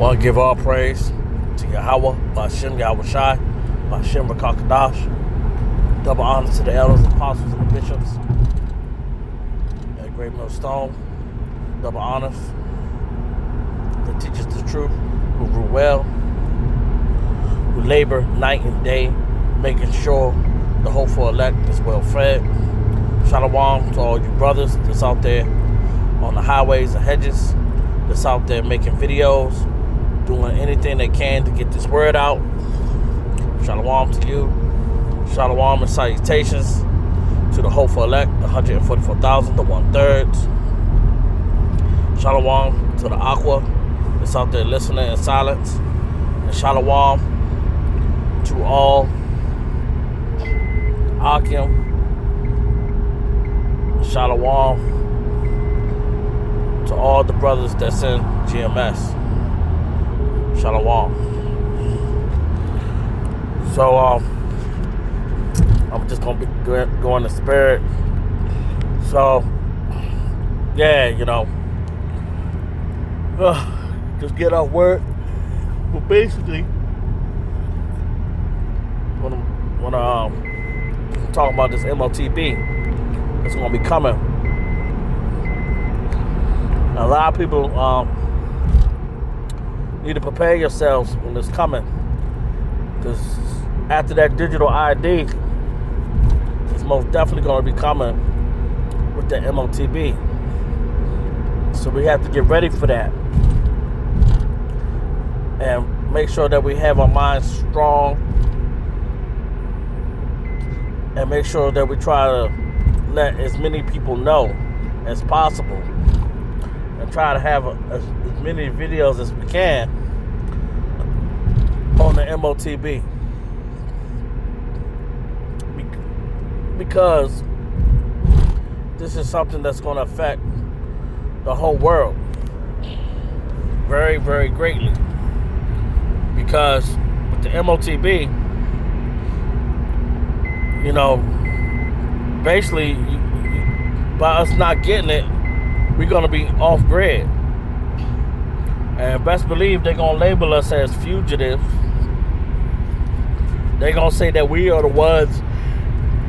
Want to give all praise to Yahweh, Ba'ashem Yahweh Shai, Ba'ashem Rakakadash. Double honor to the elders, apostles, and the bishops at Great Millstone. Double honors that teach us the truth, who rule well, who labor night and day, making sure the hopeful elect is well fed. Shalom to all you brothers that's out there on the highways and hedges, that's out there making videos, doing anything they can to get this word out. Shalom to you. Shalom and salutations to the hopeful elect, the 144,000, the 1/3. Shalom to the Aqua that's out there listening in silence. And shalom to all Akim. Shalom to all the brothers that's in GMS. Shalom. So, I'm just going to be going to spirit. So, yeah, just get off work. But basically, when talk about this MOTB, it's going to be coming. A lot of people need to prepare yourselves when it's coming, because after that digital ID, it's most definitely going to be coming with the MOTB. So we have to get ready for that and make sure that we have our minds strong, and make sure that we try to let as many people know as possible, and try to have as many videos as we can on the MOTB, because this is something that's going to affect the whole world very, very greatly. Because with the MOTB, basically, by us not getting it, we're going to be off grid. And best believe they're going to label us as fugitives. They're going to say that we are the ones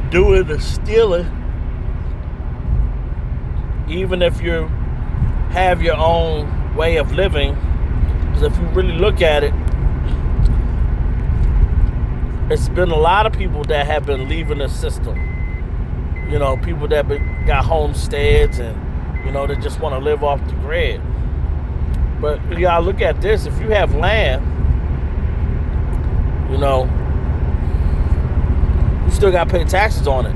doing the stealing. Even if you have your own way of living. Because if you really look at it, it's been a lot of people that have been leaving the system. People that got homesteads and, they just want to live off the grid. But you gotta look at this. If you have land, you still gotta pay taxes on it.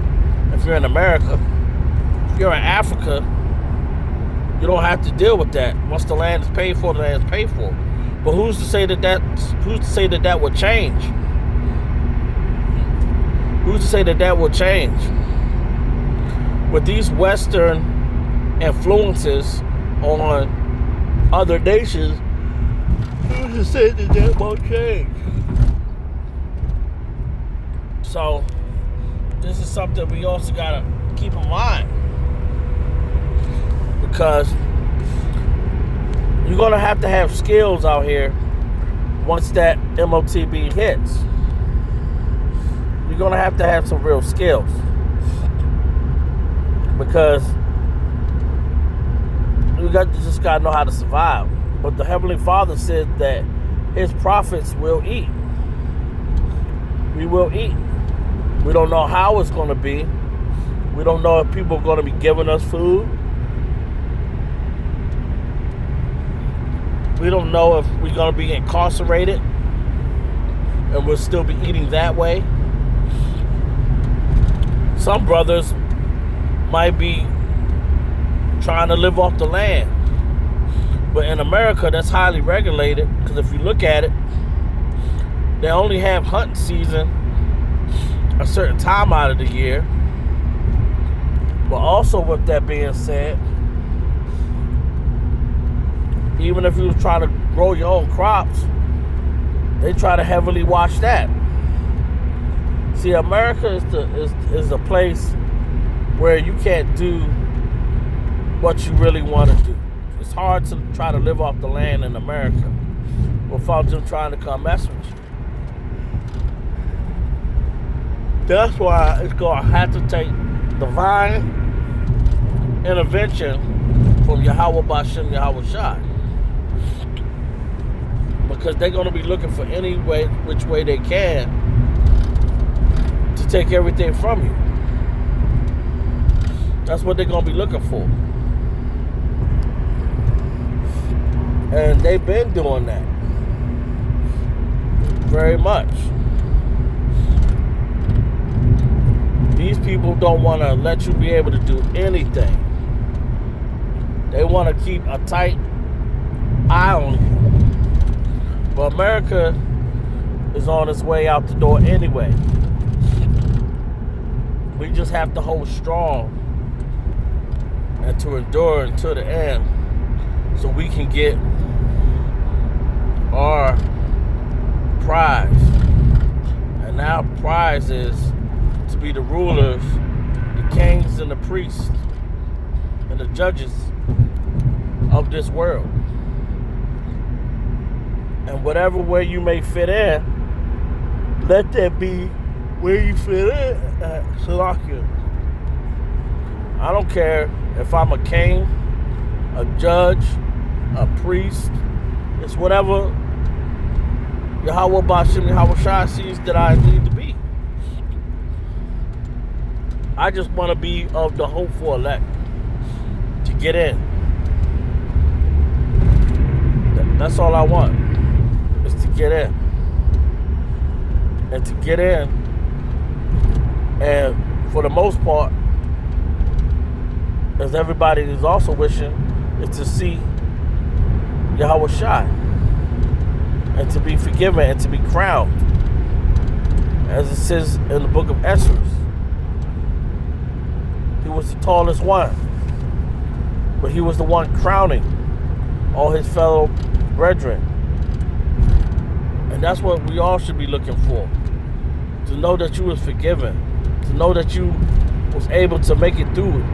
If you're in America, if you're in Africa, you don't have to deal with that. Once the land is paid for, the land is paid for. But who's to say that that will change? Who's to say that that will change? With these Western influences on other nations, who's to say that that won't change? So, this is something we also gotta keep in mind, because you're gonna have to have skills out here once that MOTB hits. You're gonna have to have some real skills, because you just gotta know how to survive. But the Heavenly Father said that His prophets will eat. We will eat. We don't know how it's gonna be. We don't know if people are gonna be giving us food. We don't know if we're gonna be incarcerated and we'll still be eating that way. Some brothers might be trying to live off the land. But in America, that's highly regulated, because if you look at it, they only have hunting season a certain time out of the year. But also, with that being said, even if you was trying to grow your own crops, they try to heavily watch that. See, America is the place where you can't do what you really want to do. It's hard to try to live off the land in America. without them trying to come mess with you. That's why it's going to have to take divine intervention from Yahweh Bashem Yahweh Shai. Because they're going to be looking for any way, which way they can to take everything from you. That's what they're going to be looking for. And they've been doing that. Very much. These people don't want to let you be able to do anything. They want to keep a tight eye on you. But America is on its way out the door anyway. We just have to hold strong and to endure until the end so we can get our prize. And our prize is to be the rulers, the kings and the priests and the judges of this world. And whatever way you may fit in, let that be where you fit in at Salakia. I don't care if I'm a king, a judge, a priest. It's whatever Yahweh Bashem Yahweh Shai sees that I need to be. I just want to be of the hopeful elect to get in. That's all I want, is to get in. And to get in, and for the most part, as everybody is also wishing, is to see Yahweh Shai and to be forgiven and to be crowned, as it says in the book of Esther. He was the tallest one, but he was the one crowning all his fellow brethren. And that's what we all should be looking for, to know that you was forgiven, to know that you was able to make it through it.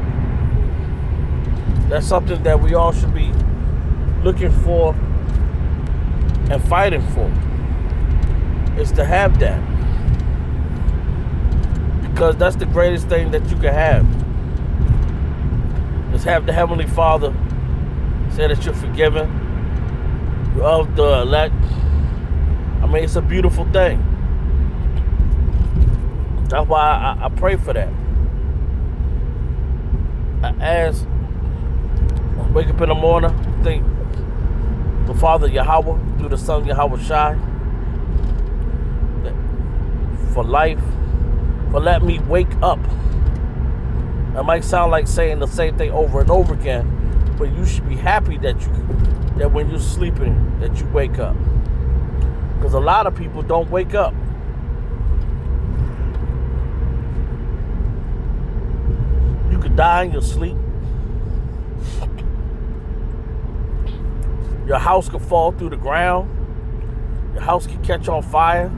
That's something that we all should be looking for and fighting for, is to have that. Because that's the greatest thing that you can have, is have the Heavenly Father say that you're forgiven, you're of the elect. I mean, it's a beautiful thing. That's why I pray for that. As I wake up in the morning, think the Father Yahweh through the Son Yahweh Shai for life, for let me wake up. That might sound like saying the same thing over and over again, but you should be happy that when you're sleeping, that you wake up. Because a lot of people don't wake up. You could die in your sleep. Your house could fall through the ground. Your house could catch on fire.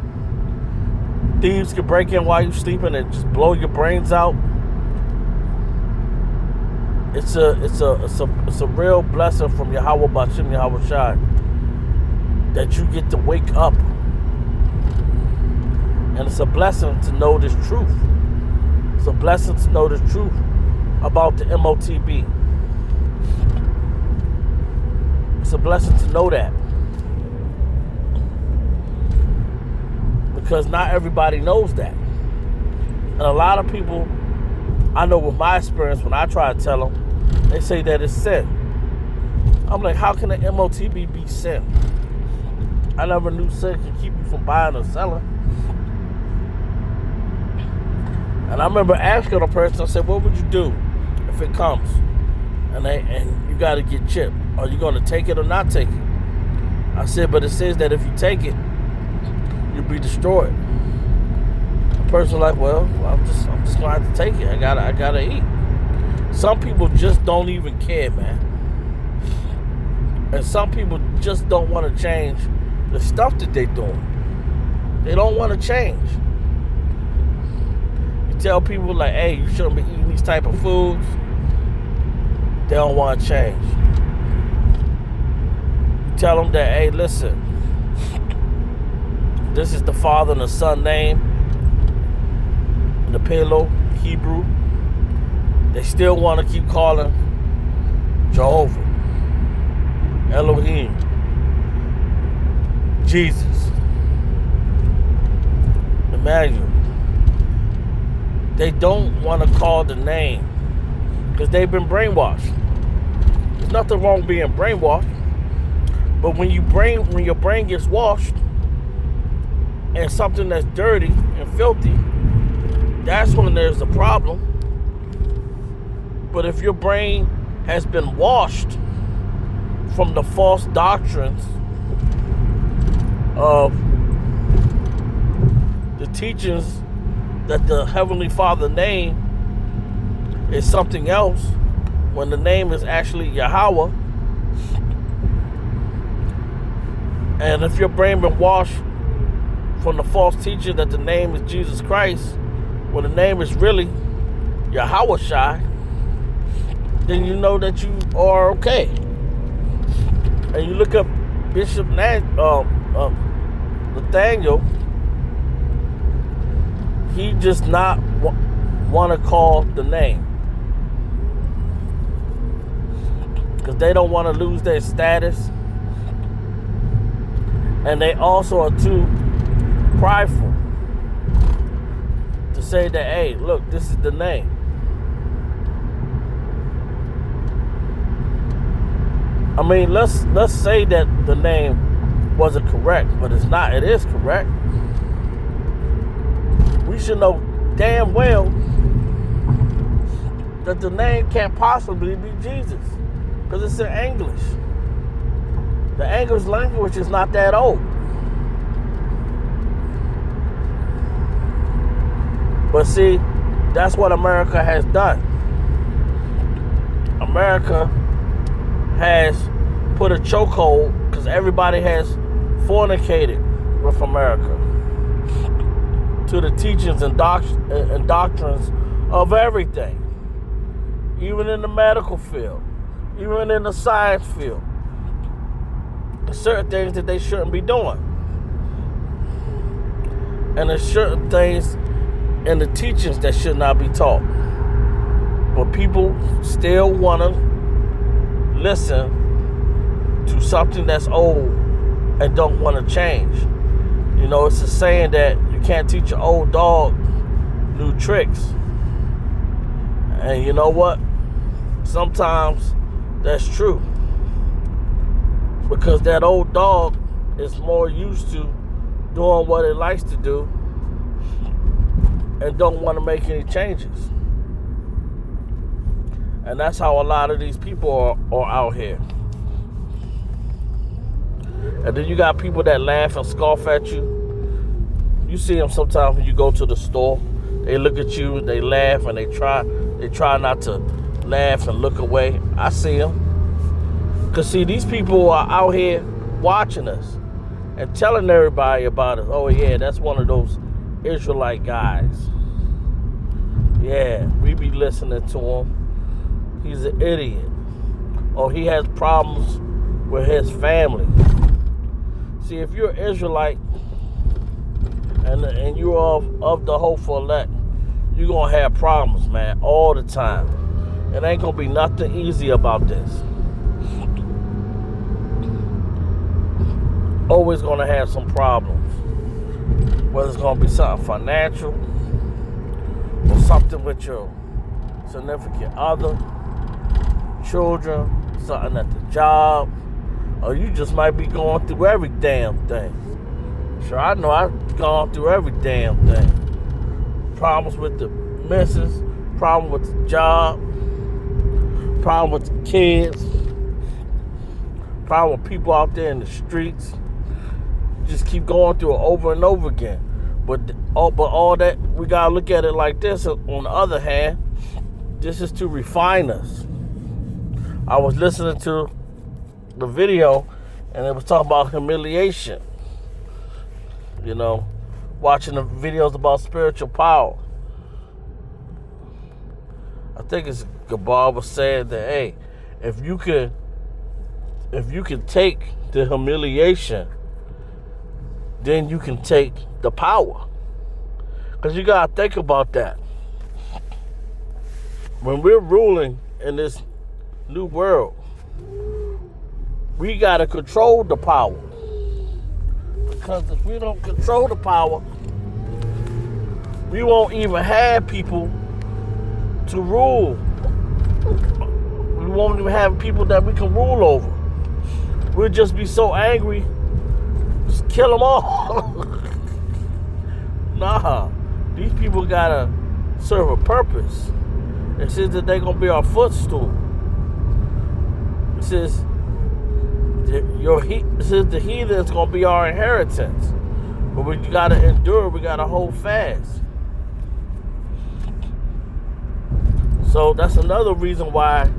Thieves could break in while you're sleeping and just blow your brains out. It's a real blessing from Yahweh Bashem Yahweh Shai that you get to wake up. And it's a blessing to know this truth. It's a blessing to know the truth about the MOTB. It's a blessing to know that. Because not everybody knows that. And a lot of people, I know with my experience, when I try to tell them, they say that it's sin. I'm like, how can the MOTB be sin? I never knew sin could keep you from buying or selling. And I remember asking a person, I said, what would you do if it comes and you got to get chipped? Are you going to take it or not take it? I said, but it says that if you take it, you'll be destroyed. The person like, well, I'm just going to have to take it. I gotta eat. Some people just don't even care, man. And some people just don't want to change the stuff that they're doing. They don't want to change. You tell people like, hey, you shouldn't be eating these type of foods. They don't want to change. You tell them that, hey, listen, this is the Father and the Son name, the Paleo, Hebrew. They still want to keep calling Jehovah, Elohim, Jesus, Emmanuel. They don't want to call the name because they've been brainwashed. There's nothing wrong with being brainwashed, but when your brain gets washed and something that's dirty and filthy, that's when there's a problem. But if your brain has been washed from the false doctrines of the teachings that the Heavenly Father name is something else, when the name is actually Yahweh, and if your brain been washed from the false teaching that the name is Jesus Christ, when the name is really Yahweh Shai, then you know that you are okay. And you look up Bishop Nathaniel, he just not want to call the name because they don't want to lose their status, and they also are too prideful to say that, hey, look, this is the name. I mean, let's say that the name wasn't correct, but it's not. It is correct. We should know damn well that the name can't possibly be Jesus because it's in English. The English language is not that old. But see, that's what America has done. America has put a chokehold because everybody has fornicated with America to the teachings and doctrines of everything, even in the medical field, even in the science field. There's certain things that they shouldn't be doing, and there's certain things in the teachings that should not be taught, but people still want to listen to something that's old and don't want to change. You know, it's a saying that you can't teach an old dog new tricks. And you know what? Sometimes that's true, because that old dog is more used to doing what it likes to do and don't want to make any changes. And that's how a lot of these people are out here. And then you got people that laugh and scoff at you. You see them sometimes when you go to the store. They look at you, they laugh, and they try not to laugh and look away. I see them. Because see, these people are out here watching us and telling everybody about us. Oh yeah, that's one of those Israelite guys. Yeah, we be listening to him. He's an idiot. Or he has problems with his family. See, if you're an Israelite and you're of the hopeful elect, you're going to have problems, man, all the time. It ain't going to be nothing easy about this. Always going to have some problems. Whether it's going to be something financial or something with your significant other, children, something at the job, or you just might be going through every damn thing. Sure, I know I've gone through every damn thing. Problems with the missus, problem with the job, problem with the kids, problem with people out there in the streets. Just keep going through it over and over again. But all that, we gotta look at it like this. On the other hand, this is to refine us. I was listening to the video, and it was talking about humiliation. You know, watching the videos about spiritual power. I think it's Gabar was saying that, hey, if you could if you can take the humiliation, then you can take the power. Because you got to think about that. When we're ruling in this new world, we got to control the power. Because if we don't control the power, we won't even have people to rule. We won't even have people that we can rule over. We'll just be so angry, just kill them all. Nah, these people gotta serve a purpose. It says that they're gonna be our footstool. It says the heathen's gonna be our inheritance. But we gotta endure, we gotta hold fast. So that's another reason why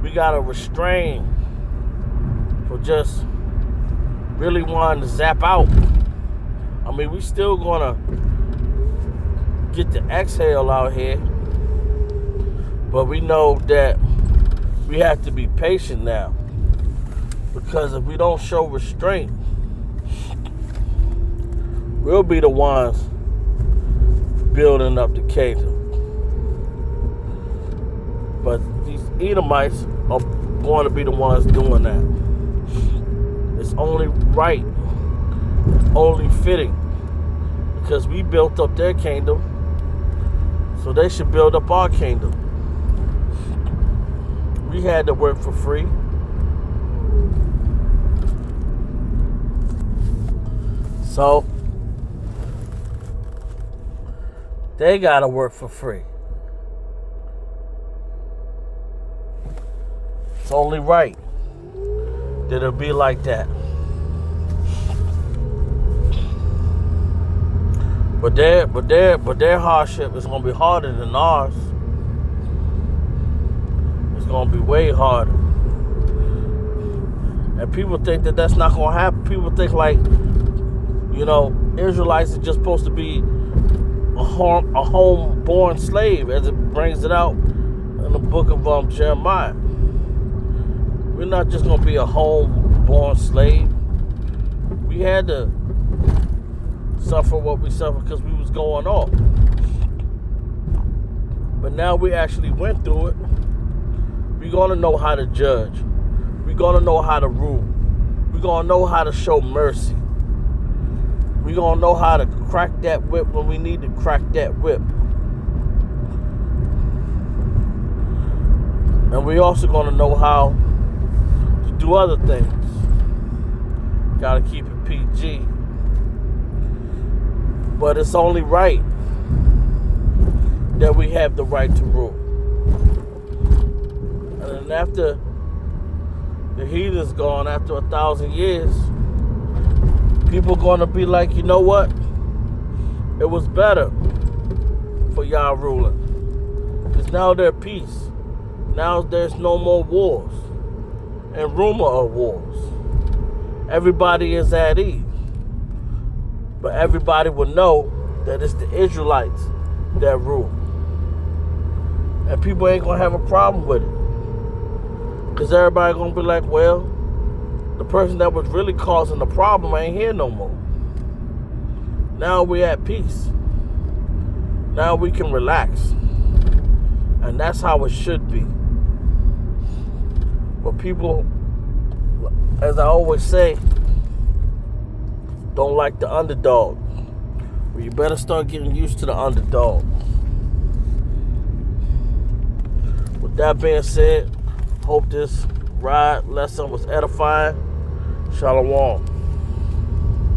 we gotta restrain for just really wanting to zap out. I mean, we still gonna get the exhale out here, but we know that we have to be patient now, because if we don't show restraint, we'll be the ones building up the kingdom. But these Edomites are going to be the ones doing that. It's only right, only fitting, because we built up their kingdom, so they should build up our kingdom. We had to work for free. So they got to work for free. It's only right that it'll be like that. But their hardship is gonna be harder than ours. It's gonna be way harder. And people think that that's not gonna happen. People think like, Israelites are just supposed to be a home-born slave, as it brings it out in the book of Jeremiah. We're not just going to be a home-born slave. We had to suffer what we suffered because we was going off. But now we actually went through it. We're going to know how to judge. We're going to know how to rule. We're going to know how to show mercy. We're going to know how to crack that whip when we need to crack that whip. And we're also going to know how do other things. Gotta keep it PG. But it's only right that we have the right to rule. And then after the heathen's gone, after 1,000 years, people gonna be like, you know what? It was better for y'all ruling. Because now there's peace. Now there's no more wars and rumor of wars. Everybody is at ease. But everybody will know that it's the Israelites that rule. And people ain't gonna have a problem with it. Because everybody gonna be like, well, the person that was really causing the problem ain't here no more. Now we at peace. Now we can relax. And that's how it should be. But people, as I always say, don't like the underdog. Well, you better start getting used to the underdog. With that being said, hope this ride lesson was edifying. Shalom.